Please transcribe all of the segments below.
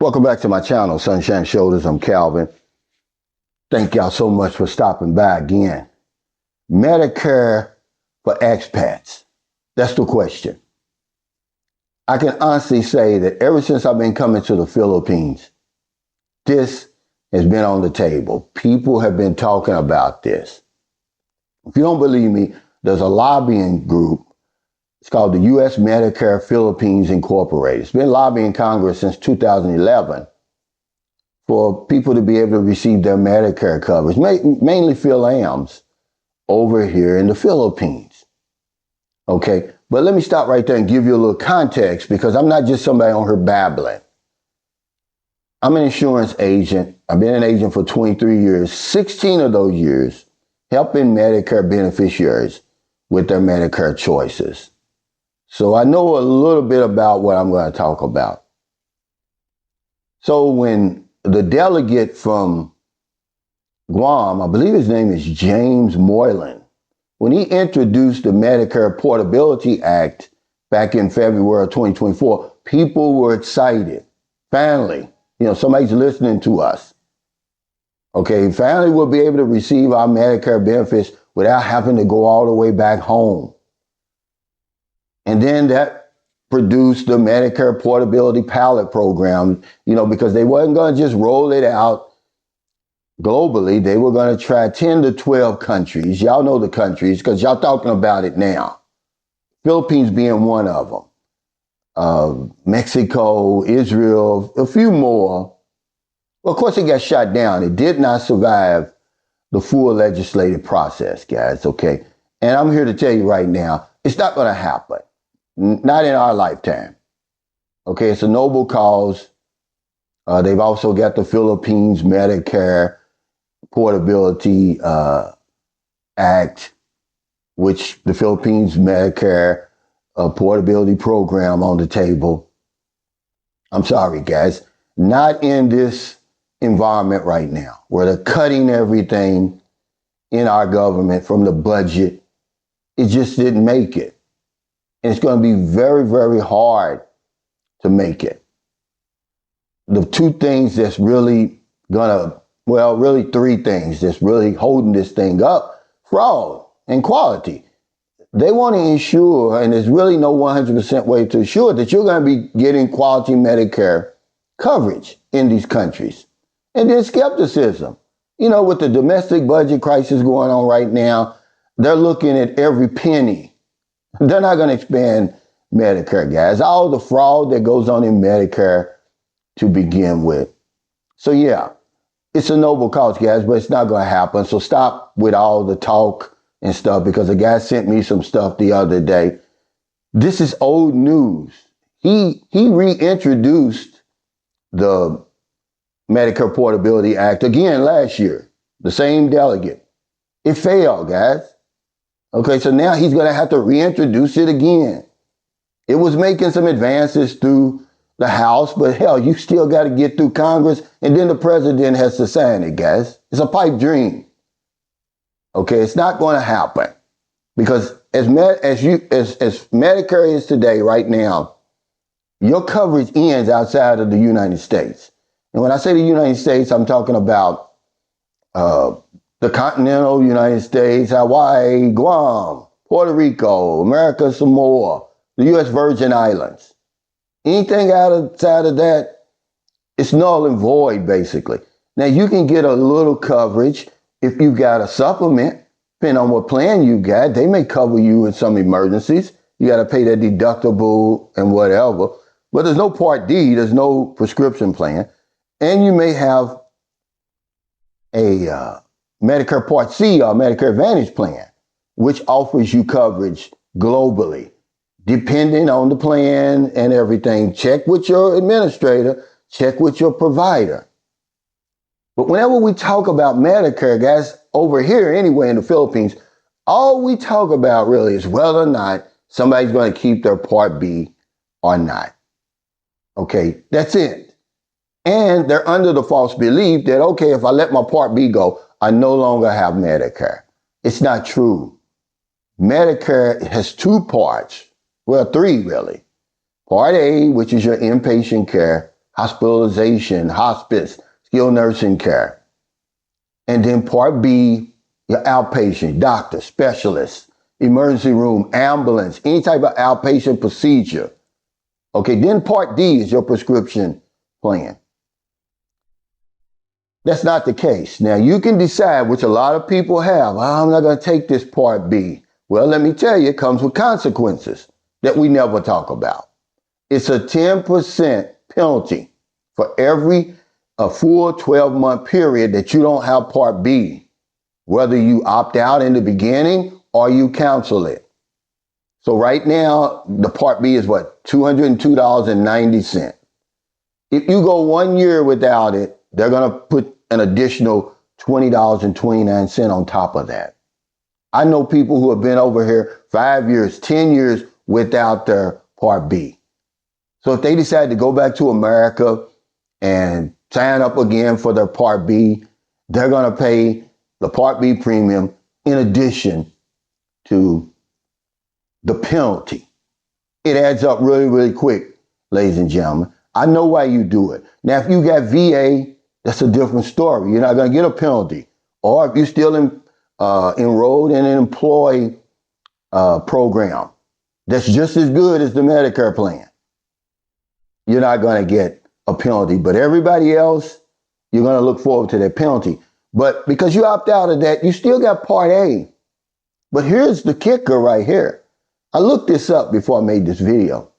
Welcome back to my channel, Sunshine Shoulders. I'm Calvin. Thank y'all so much for stopping by again. Medicare for expats. That's the question. I can honestly say that ever since I've been coming to the Philippines, this has been on the table. People have been talking about this. If you don't believe me, there's a lobbying group. It's called the U.S. Medicare Philippines Incorporated. It's been lobbying Congress since 2011 for people to be able to receive their Medicare coverage, mainly Phil-Ams over here in the Philippines. Okay, but let me stop right there and give you a little context, because I'm not just somebody on here babbling. I'm an insurance agent. I've been an agent for 23 years, 16 of those years helping Medicare beneficiaries with their Medicare choices. So I know a little bit about what I'm going to talk about. So when the delegate from Guam, I believe his name is James Moylan, when he introduced the Medicare Portability Act back in February of 2024, people were excited. Finally, somebody's listening to us. Okay, finally we'll be able to receive our Medicare benefits without having to go all the way back home. And then that produced the Medicare Portability Pilot Program, because they wasn't going to just roll it out globally. They were going to try 10 to 12 countries. Y'all know the countries because y'all talking about it now. Philippines being one of them. Mexico, Israel, a few more. Well, of course, it got shot down. It did not survive the full legislative process, guys, okay? And I'm here to tell you right now, it's not going to happen. Not in our lifetime. Okay, it's a noble cause. They've also got the Philippines Medicare Portability Act, which the Philippines Medicare Portability Program on the table. I'm sorry, guys, not in this environment right now, where they're cutting everything in our government from the budget. It just didn't make it. And it's going to be very, very hard to make it. The two things that's really really three things that's really holding this thing up: fraud and quality. They want to ensure, and there's really no 100% way to assure that you're going to be getting quality Medicare coverage in these countries. And then skepticism. With the domestic budget crisis going on right now, they're looking at every penny. They're not going to expand Medicare, guys. All the fraud that goes on in Medicare to begin with. So yeah, it's a noble cause, guys, but it's not going to happen. So stop with all the talk and stuff, because a guy sent me some stuff the other day. This is old news. He reintroduced the Medicare Portability Act again last year. The same delegate. It failed, guys. Okay, so now he's going to have to reintroduce it again. It was making some advances through the House, but hell, you still got to get through Congress, and then the president has to sign it, guys. It's a pipe dream. Okay, it's not going to happen, because as Medicare is today, right now, your coverage ends outside of the United States. And when I say the United States, I'm talking about the continental United States, Hawaii, Guam, Puerto Rico, America, Samoa, the U.S. Virgin Islands. Anything outside of that, it's null and void, basically. Now, you can get a little coverage if you've got a supplement, depending on what plan you got. They may cover you in some emergencies. You got to pay that deductible and whatever. But there's no Part D. There's no prescription plan. And you may have a Medicare Part C or Medicare Advantage plan, which offers you coverage globally, depending on the plan and everything. Check with your administrator, check with your provider. But whenever we talk about Medicare, guys, over here anyway in the Philippines, all we talk about really is whether or not somebody's going to keep their Part B or not. Okay, that's it. And they're under the false belief that, okay, if I let my Part B go, I no longer have Medicare. It's not true. Medicare has two parts. Well, three really. Part A, which is your inpatient care hospitalization, hospice, skilled nursing care. And then Part B, your outpatient, doctor, specialist, emergency room, ambulance, any type of outpatient procedure. Okay, then Part D is your prescription plan. That's not the case. Now, you can decide, which a lot of people have, I'm not going to take this Part B. Well, let me tell you, it comes with consequences that we never talk about. It's a 10% penalty for every full 12-month period that you don't have Part B, whether you opt out in the beginning or you cancel it. So right now, the Part B is what? $202.90. If you go 1 year without it, they're going to put an additional $20.29 on top of that. I know people who have been over here 5 years, 10 years without their Part B. So if they decide to go back to America and sign up again for their Part B, they're going to pay the Part B premium in addition to the penalty. It adds up really, really quick, ladies and gentlemen. I know why you do it. Now, if you got VA, that's a different story. You're not going to get a penalty. Or if you're still enrolled in an employee program that's just as good as the Medicare plan, you're not going to get a penalty. But everybody else, you're going to look forward to that penalty. But because you opt out of that, you still got Part A. But here's the kicker right here. I looked this up before I made this video.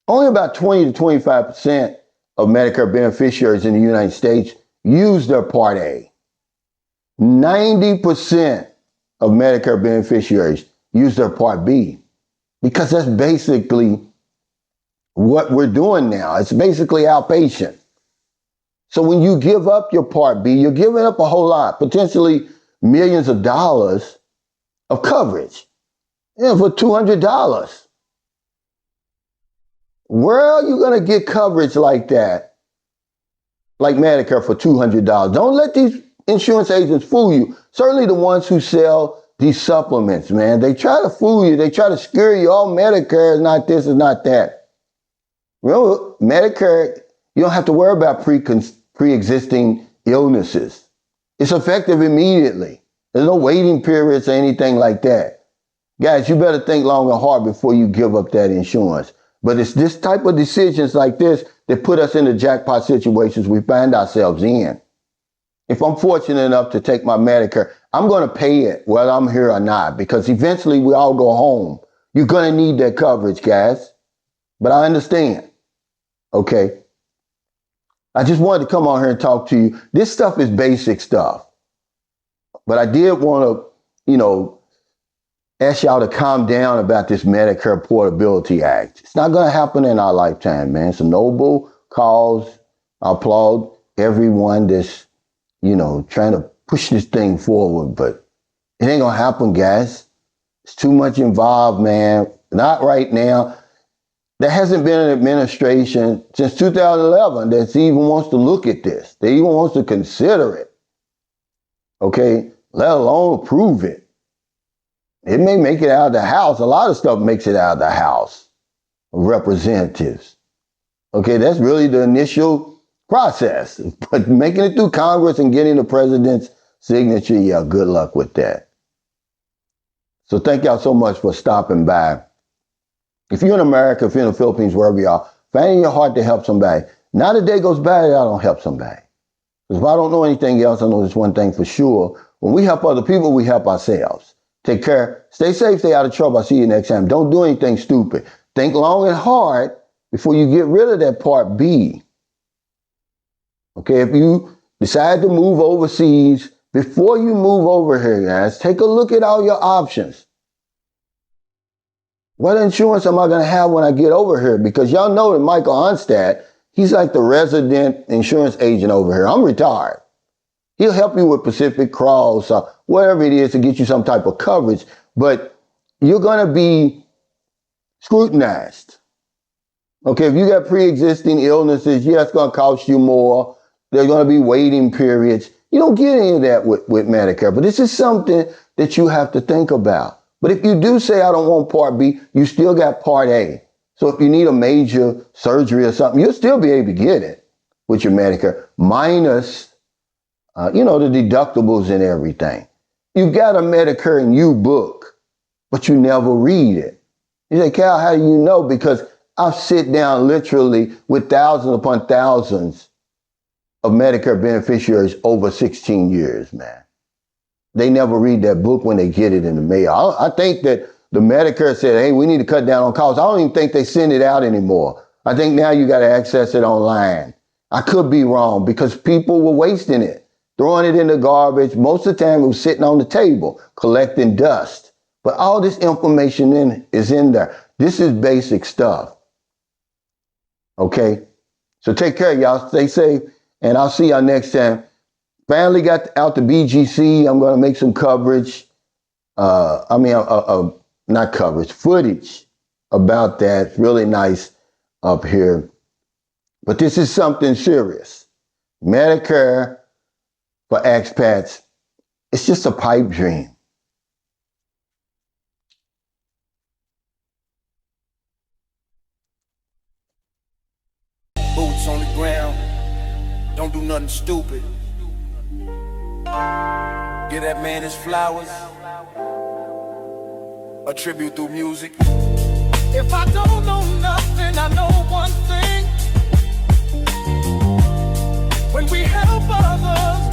Only about 20 to 25% of Medicare beneficiaries in the United States use their Part A. 90% of Medicare beneficiaries use their Part B, because that's basically what we're doing now. It's basically outpatient. So when you give up your Part B, you're giving up a whole lot, potentially millions of dollars of coverage, for $200. Where are you going to get coverage like that, like Medicare for $200? Don't let these insurance agents fool you. Certainly the ones who sell these supplements, man. They try to fool you. They try to scare you. Oh, Medicare is not this, is not that. Remember, Medicare, you don't have to worry about pre-existing illnesses. It's effective immediately. There's no waiting periods or anything like that. Guys, you better think long and hard before you give up that insurance. But it's this type of decisions like this that put us in the jackpot situations we find ourselves in. If I'm fortunate enough to take my Medicare, I'm going to pay it whether I'm here or not, because eventually we all go home. You're going to need that coverage, guys. But I understand. Okay. I just wanted to come on here and talk to you. This stuff is basic stuff. But I did want to, ask y'all to calm down about this Medicare Portability Act. It's not going to happen in our lifetime, man. It's a noble cause. I applaud everyone that's, trying to push this thing forward, but it ain't going to happen, guys. It's too much involved, man. Not right now. There hasn't been an administration since 2011 that even wants to look at this. They even wants to consider it. Okay? Let alone approve it. It may make it out of the House. A lot of stuff makes it out of the House of Representatives. Okay, that's really the initial process. But making it through Congress and getting the president's signature, yeah, good luck with that. So thank y'all so much for stopping by. If you're in America, if you're in the Philippines, wherever you are, find in your heart to help somebody. Not a day goes by that I don't help somebody. Because if I don't know anything else, I know this one thing for sure. When we help other people, we help ourselves. Take care. Stay safe. Stay out of trouble. I'll see you next time. Don't do anything stupid. Think long and hard before you get rid of that Part B. Okay, if you decide to move overseas, before you move over here, guys, take a look at all your options. What insurance am I going to have when I get over here? Because y'all know that Michael Onstad, he's like the resident insurance agent over here. I'm retired. He'll help you with Pacific Cross or whatever it is to get you some type of coverage, but you're going to be scrutinized. Okay, if you got pre-existing illnesses, yeah, it's going to cost you more. There's going to be waiting periods. You don't get any of that with Medicare, but this is something that you have to think about. But if you do say, I don't want Part B, you still got Part A. So if you need a major surgery or something, you'll still be able to get it with your Medicare, minus, the deductibles and everything. You got a Medicare and You book, but you never read it. You say, Cal, how do you know? Because I sit down literally with thousands upon thousands of Medicare beneficiaries over 16 years, man. They never read that book when they get it in the mail. I think that the Medicare said, hey, we need to cut down on costs. I don't even think they send it out anymore. I think now you got to access it online. I could be wrong because people were wasting it, throwing it in the garbage. Most of the time it was sitting on the table, collecting dust. But all this information is in there. This is basic stuff. Okay? So take care, y'all. Stay safe, and I'll see y'all next time. Finally got out the BGC. I'm going to make some coverage. Not coverage, footage about that. It's really nice up here. But this is something serious. Medicare for expats, it's just a pipe dream. Boots on the ground, don't do nothing stupid. Give that man his flowers, a tribute through music. If I don't know nothing, I know one thing. When we help others,